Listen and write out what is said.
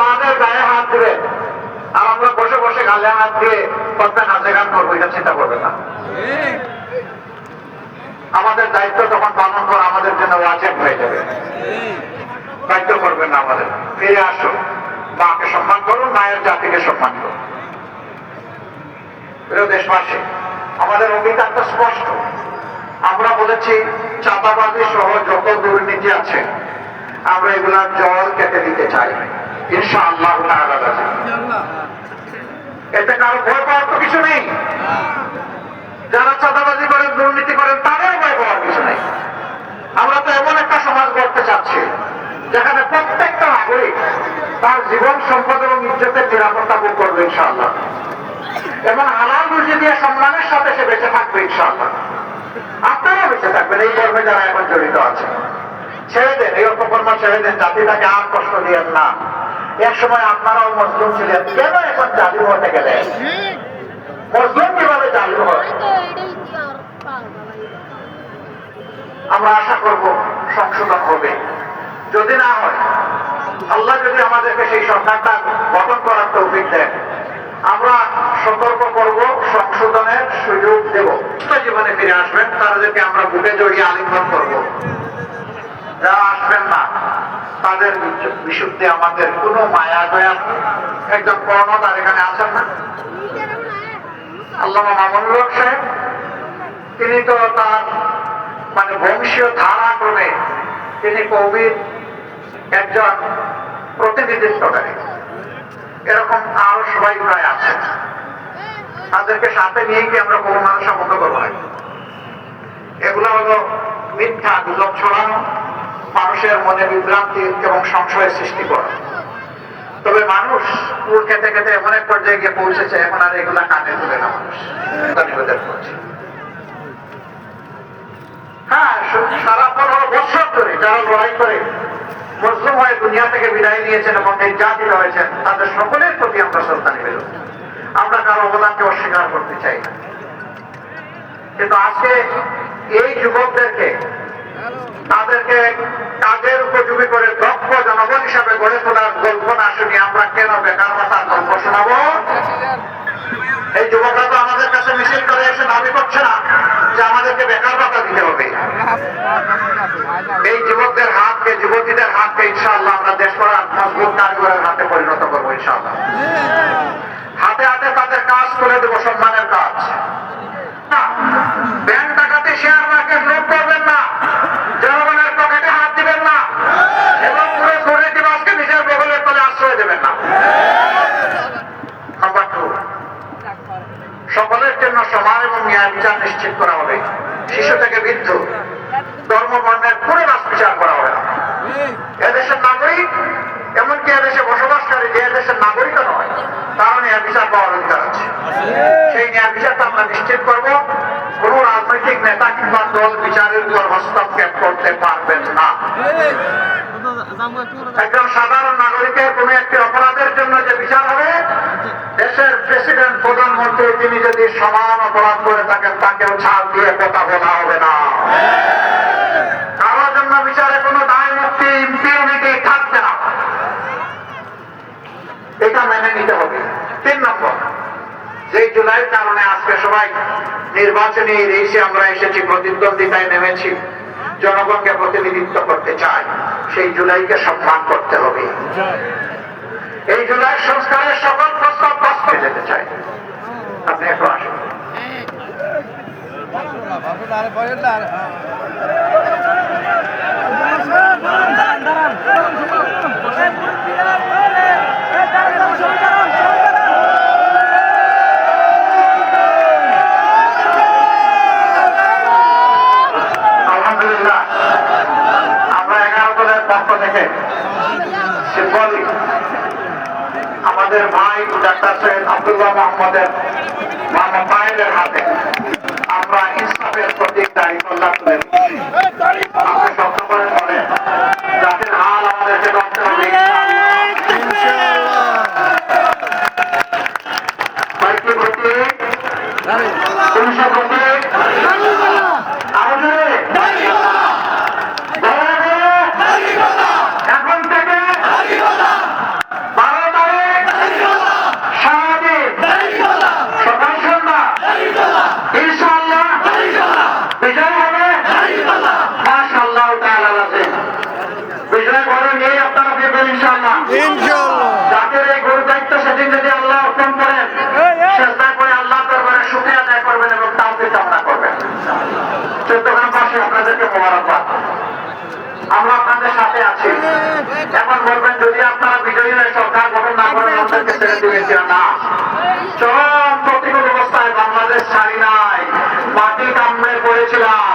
মাদের গায়ে হাত দিবে আর আমরা বসে বসে গালে হাত দিয়ে কতটা নাচে গান করবো, এটা চিন্তা করবে না। আমাদের দায়িত্ব তখন পালন করা আমাদের জন্য ওয়াজিব হয়ে যাবে। দায়িত্ব করবেন না আমাদের। ফিরে আসুন, মাকে সম্মান করুন, মায়ের জাতিকে সম্মান করুন। প্রিয় দেশবাসী, আমাদের অঙ্গীকার তো স্পষ্ট। আমরা বলেছি চাঁদাবাজি সহ যত দুর্নীতি আছে আমরা এগুলার জল কেটে দিতে চাই ইনশাআল্লাহ তাআলা। এতে কারো ভয় পাওয়ার তো কিছু নেই। যারা চাঁদাবাজি করেন, দুর্নীতি করেন, তাদের ভয় পাওয়ার কিছু নেই। আমরা তো এমন একটা সমাজ গড়তে চাচ্ছি যেখানে প্রত্যেকটা নাগরিক তার জীবন, সম্পদ এবং ইজ্জতের নিরাপত্তা ভোগ করবে ইনশাআল্লাহ, এবং হালাল রুজি দিয়ে সম্মানের সাথে সে বেঁচে থাকবে ইনশাআল্লাহ। আপনারা বেঁচে থাকবেন এই কর্মে যারা এখন জড়িত আছে। ছেড়ে দেন এই অপকর্ম, ছেড়ে দেন। জাতিটাকে আর কষ্ট দিয়েন না। এক সময় আপনারাও মজলুম ছিলেন, কেন এখন জালিম হতে গেলেন? মজলুম কিভাবে জালিম হয়? আমরা আশা করব সংশোধন হবে। যদি না হয়, আল্লাহ যদি আমাদেরকে সেই সরকারটা গঠন করার তৌফিক দেন, আমরা সতর্ক করব, সংশোধনের সুযোগ দেব। জীবনে ফিরে আসবেন তাদেরকে আমরা বুকে জড়িয়ে আলিঙ্গন করব। যারা আসবেন না তাদের বিশুদ্ধে আমাদের কোনো মায়া দয়া। একজন কর্ণধার এখানে আছেন না, আল্লামা মামুনুল হক সাহেব, তিনি তো তার বংশীয় ধারাক্রমে তিনি কবির একজন প্রতিনিধিত্বকারী। এরকম আরো সবাই প্রায় আছে। তাদেরকে সাথে নিয়ে কি আমরা কোনো মানুষের মতো করবো না। এগুলো হলো মিথ্যা গুজব ছড়ানো, মানুষের মনে বিভ্রান্তি এবং সংশয়ের সৃষ্টি করা। তবে মানুষ কুল খেতে খেতে এমন এক পর্যায়ে গিয়ে পৌঁছেছে, এখন আর এগুলা কানে তুলে না মানুষ নিবেদন করছে। হ্যাঁ, সারা 15 বছর ধরে যারা লড়াই করে মজলুম হয়ে দুনিয়া থেকে বিদায় নিয়েছেন এবং নির্যাতিত হয়েছেন, তাদের সকলের প্রতি আমরা শ্রদ্ধা নিবেদন। আমরা কারো অবদানকে অস্বীকার করতে চাই না। কিন্তু আজকে এই যুবকদেরকে তাদেরকে কাজের উপযোগী করে দক্ষ জনগণ হিসাবে গড়ে তোলার গল্প না শুনি আমরা কেন বেকার ভাতার গল্প শোনাবো? এই যুবকরা তো আমাদের কাছে মিছিল করে এসে দাবি করছে না যে আমাদেরকে বেকার ভাতা দিতে হবে। এই যুবকদের হাতকে, যুবতীদের হাতকে ইনশাআল্লাহ আমরা দেশ করার মজবুত কারিগরের হাতে পরিণত করবো ইনশাআল্লাহ। হাতে হাতে তাদের কাজ করে দেবো, সম্মানের কাজ। ব্যাংক ডাকাতি, শেয়ার মার্কেট লুট করবেন না, জনগণের পকেটে হাত দিবেন না, এবং পুরো দুর্নীতিবাজকে নিজের বগলের তলে আশ্রয় দেবেন না। নাম্বার 2, সকলের জন্য সমান এবং ন্যায় বিচার নিশ্চিত করা হবে। শিশু থেকে বৃদ্ধ, ধর্ম বর্ণের পুরো রাজ বিচার করা হবে না। এদেশের নাগরিক, এমনকি এদেশে বসবাসকারী যে এদেশের নাগরিকও নয়, তারও ন্যায় বিচার পাওয়ার অধিকার আছে। সেই ন্যায় বিচারটা আমরা নিশ্চিত করব। কোন রাজনৈতিক নেতা কিংবা দল বিচারের উপর হস্তক্ষেপ করতে পারবেন না। একজন সাধারণ নাগরিকের কোন একটি অপরাধের জন্য যে বিচার হবে, দেশের প্রেসিডেন্ট, প্রধানমন্ত্রী তিনি যদি সমান অপরাধ করে থাকেন, তাকেও ছাড় দিয়ে কথা বলা হবে না। কারোর জন্য বিচারে কোনো দায় মুক্তি, ইম্পিউনিটি থাকবে না। এটা মেনে নিতে হবে। 3 নম্বর, যে জুলাইয়ের কারণে আজকে সবাই নির্বাচনী রেসে আমরা এসেছি, প্রতিদ্বন্দ্বিতায় নেমেছি, জনগণকে প্রতিনিধিত্ব করতে চাই, সেই জুলাইকে সম্মান করতে হবে। এই জুলাই সংস্কারের সকল প্রস্তাব বাস্তবে যেতে চাই। আপনি একটু আসুন। আলহামদুলিল্লাহ, আমরা 11 দলের পক্ষ থেকে সিম্বলিক আমাদের ভাই ডাক্তার সৈয়দ আব্দুল্লাহ মোহাম্মদের পায়ের হাতে আমরা ইনসাফের প্রতীক দাঁড়িপাল্লা তুলে আমরা শব্দ করে বলে জাতির হাল আমাদেরকে ধরতে হবে। কয়েকটি প্রতীক, 300 প্রতীক, আরো জোরে এখন থেকে 12 বিজয় হবে মাশাআল্লাহ তাআলা লাজিম। বিজয় ঘরে নিয়ে আপনারা ফিরবেন ইনশাআল্লাহ। যাদের এই গরুর দায়িত্ব সেদিন যদি আল্লাহ অর্পণ করেন, সেজদা করে আল্লাহ দরবারে শুকরিয়া আদায় করবেন এবং তাওফিক কামনা করবেন। চট্টগ্রাম পাশে আপনাদেরকে মোবারকবাদ। আমরা আপনাদের সাথে আছি। এখন বলবেন যদি আপনারা বিজয়ী হয়ে সরকার গঠন না করেন আমাদেরকে ছেড়ে দিবেন কিনা? না, চরম প্রতিকূল অবস্থায় বাংলাদেশ ছাড়ি নাই, মাটি কামড়ে পড়েছিলাম,